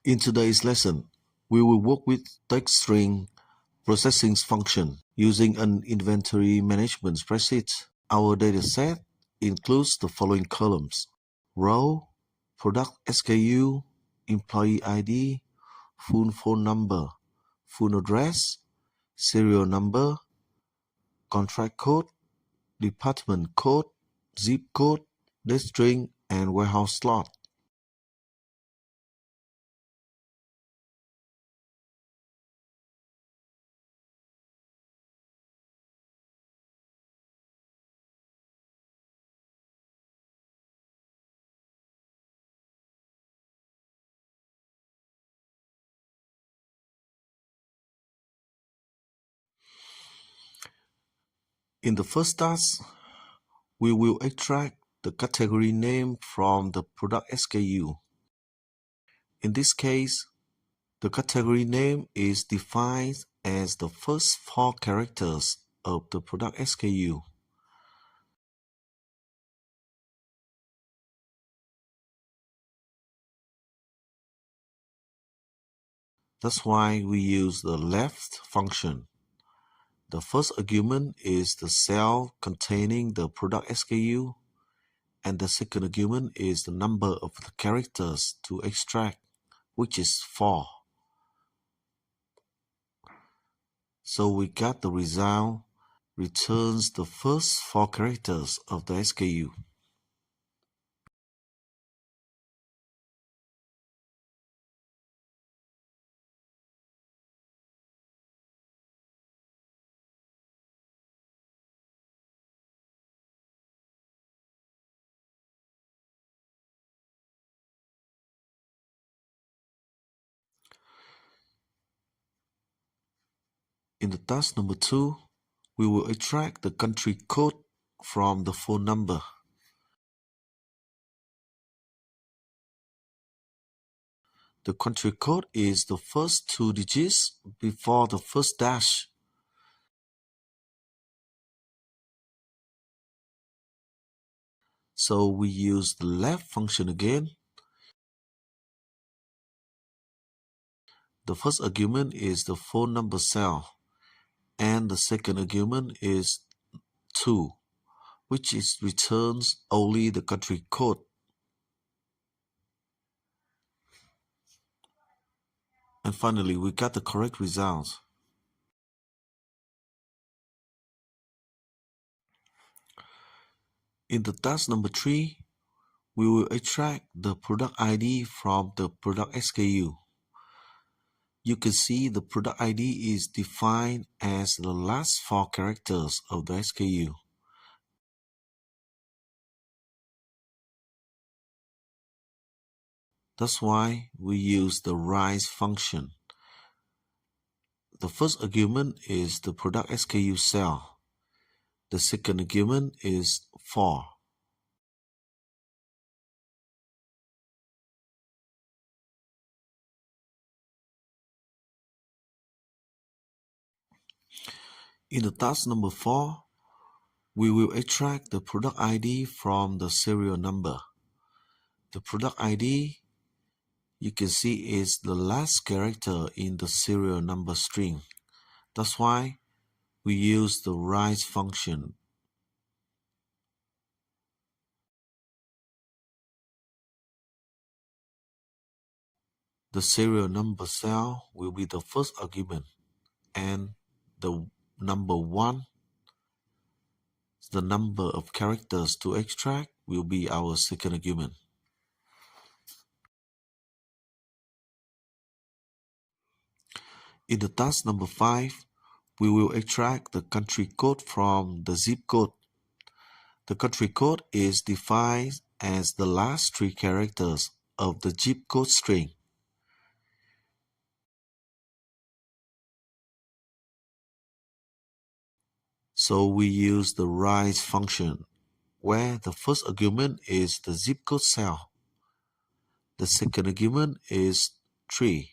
In today's lesson, we will work with text string processing function using an inventory management spreadsheet. Our data set includes the following columns: row, product SKU, employee ID, full phone number, full address, serial number, contract code, department code, zip code, date string, and warehouse slot. In the first task, we will extract the category name from the product SKU. In this case, the category name is defined as the first 4 characters of the product SKU. That's why we use the left function. The first argument is the cell containing the product SKU, and the second argument is the number of the characters to extract, which is 4. So we got the result returns the first 4 characters of the SKU. In the task number 2, we will extract the country code from the phone number. The country code is the first 2 digits before the first dash. So we use the left function again. The first argument is the phone number cell, and the second argument is 2, which returns only the country code. And finally, we got the correct result. In the task number 3, we will extract the product ID from the product SKU. You can see the product ID is defined as the last 4 characters of the SKU. That's why we use the rise function. The first argument is the product SKU cell. The second argument is 4. In the task number 4, we will extract the product ID from the serial number. The product ID, you can see, is the last character in the serial number string. That's why we use the rise function. The serial number cell will be the first argument, and the number 1, the number of characters to extract, will be our second argument. In the task number 5, we will extract the country code from the zip code. The country code is defined as the last 3 characters of the zip code string. So we use the rise function, where the first argument is the zip code cell. The second argument is 3.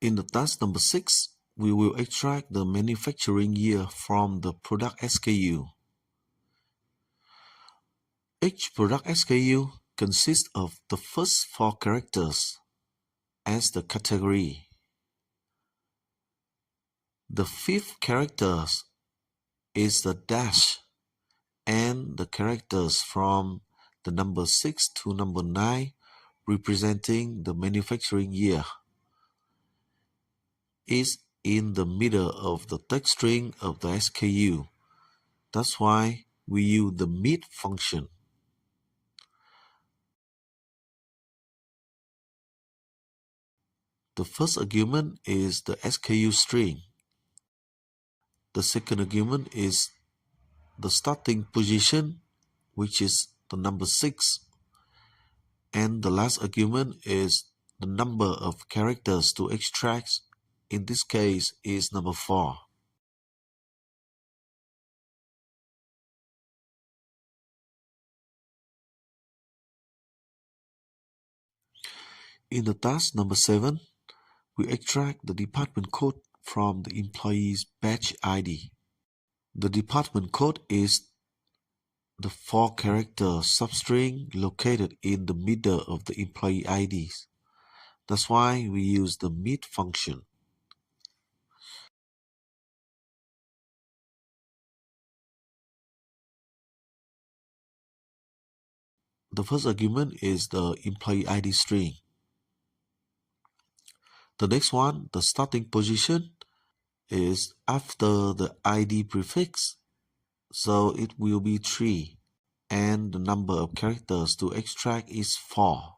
In the task number 6, we will extract the manufacturing year from the product SKU. Each product SKU consists of the first 4 characters as the category. The 5th character is the dash, and the characters from the number 6 to number 9 representing the manufacturing year is in the middle of the text string of the SKU. That's why we use the mid function. The first argument is the SKU string. The second argument is the starting position, which is the number 6. And the last argument is the number of characters to extract. In this case is number 4. In the task number 7, we extract the department code from the employee's batch ID. The department code is the 4-character substring located in the middle of the employee IDs. That's why we use the mid function. The first argument is the employee ID string. The next one, the starting position, is after the ID prefix, so it will be 3, and the number of characters to extract is 4.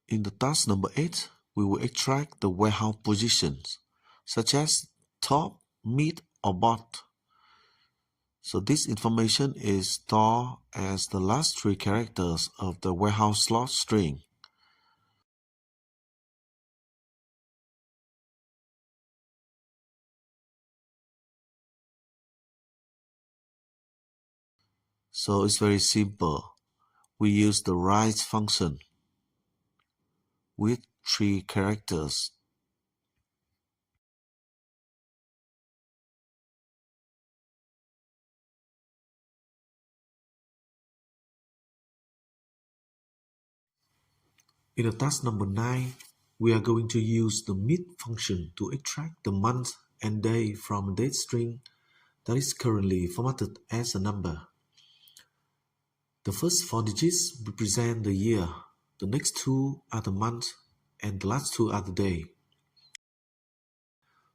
In the task number 8, we will extract the warehouse positions, such as top, mid, or bot. So this information is stored as the last 3 characters of the warehouse slot string. So it's very simple. We use the right function with 3 characters. In the task number 9, we are going to use the mid function to extract the month and day from a date string that is currently formatted as a number. The first 4 digits represent the year, the next 2 are the month, and the last 2 are the day.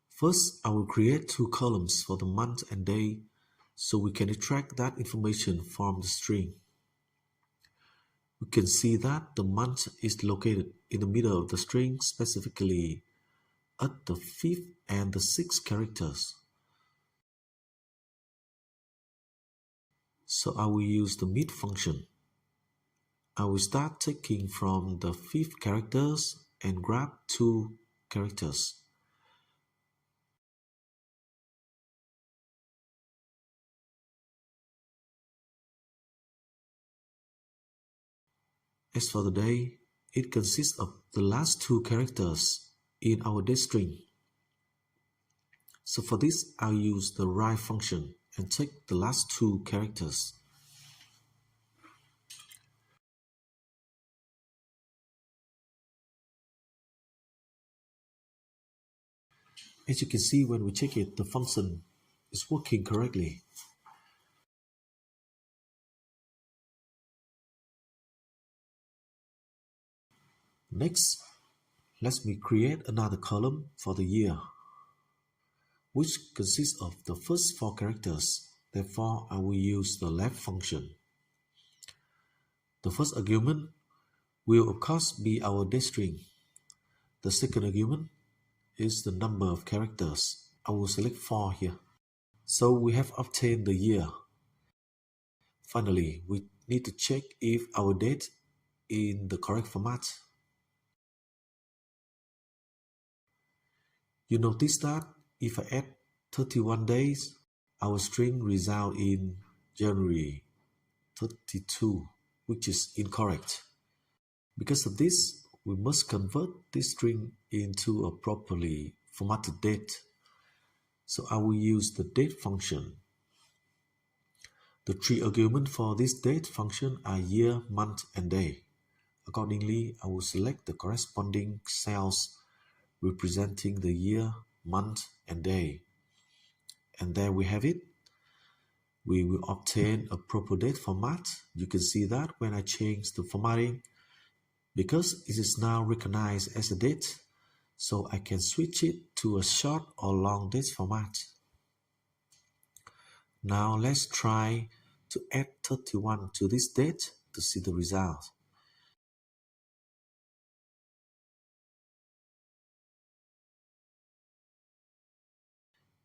First, I will create 2 columns for the month and day so we can extract that information from the string. We can see that the month is located in the middle of the string, specifically at the 5th and the 6th characters. So I will use the mid function. I will start taking from the 5th characters and grab 2 characters. As for the day, it consists of the last 2 characters in our date string. So for this, I'll use the right function and take the last 2 characters. As you can see, when we check it, the function is working correctly. Next, let me create another column for the year, which consists of the first 4 characters. Therefore, I will use the left function. The first argument will of course be our date string. The second argument is the number of characters. I will select 4 here. So we have obtained the year. Finally, we need to check if our date in the correct format. You notice that if I add 31 days, our string result in January 32, which is incorrect. Because of this, we must convert this string into a properly formatted date. So I will use the date function. The three arguments for this date function are year, month, and day. Accordingly, I will select the corresponding cells representing the year, month, and day. And there we have it. We will obtain a proper date format. You can see that when I change the formatting, because it is now recognized as a date, so I can switch it to a short or long date format. Now let's try to add 31 to this date to see the result.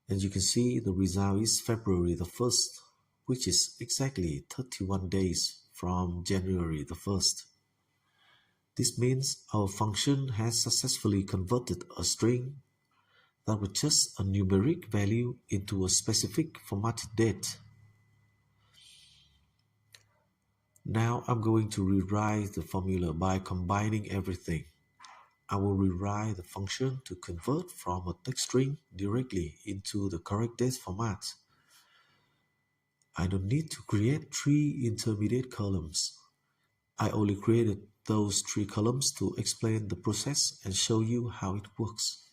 And you can see the result is February the 1st, which is exactly 31 days from January the 1st. This means our function has successfully converted a string that was just a numeric value into a specific formatted date. Now I'm going to rewrite the formula by combining everything. I will rewrite the function to convert from a text string directly into the correct date format. I don't need to create 3 intermediate columns. I only created those 3 columns to explain the process and show you how it works.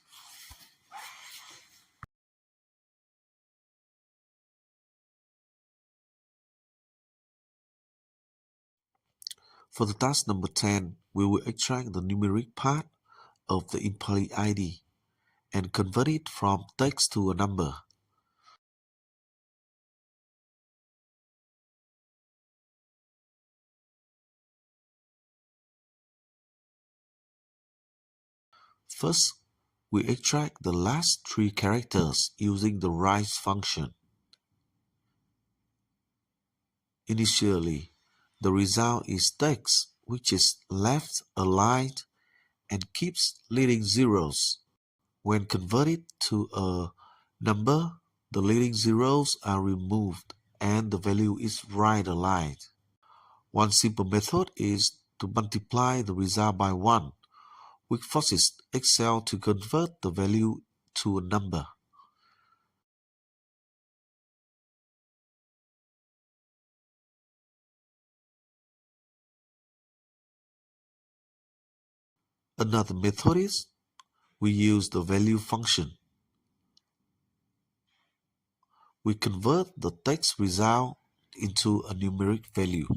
For the task number 10, we will extract the numeric part of the employee ID and convert it from text to a number. First, we extract the last 3 characters using the rise function. Initially, the result is text, which is left aligned and keeps leading zeros. When converted to a number, the leading zeros are removed and the value is right aligned. One simple method is to multiply the result by 1, which forces Excel to convert the value to a number. Another method is we use the value function. We convert the text result into a numeric value.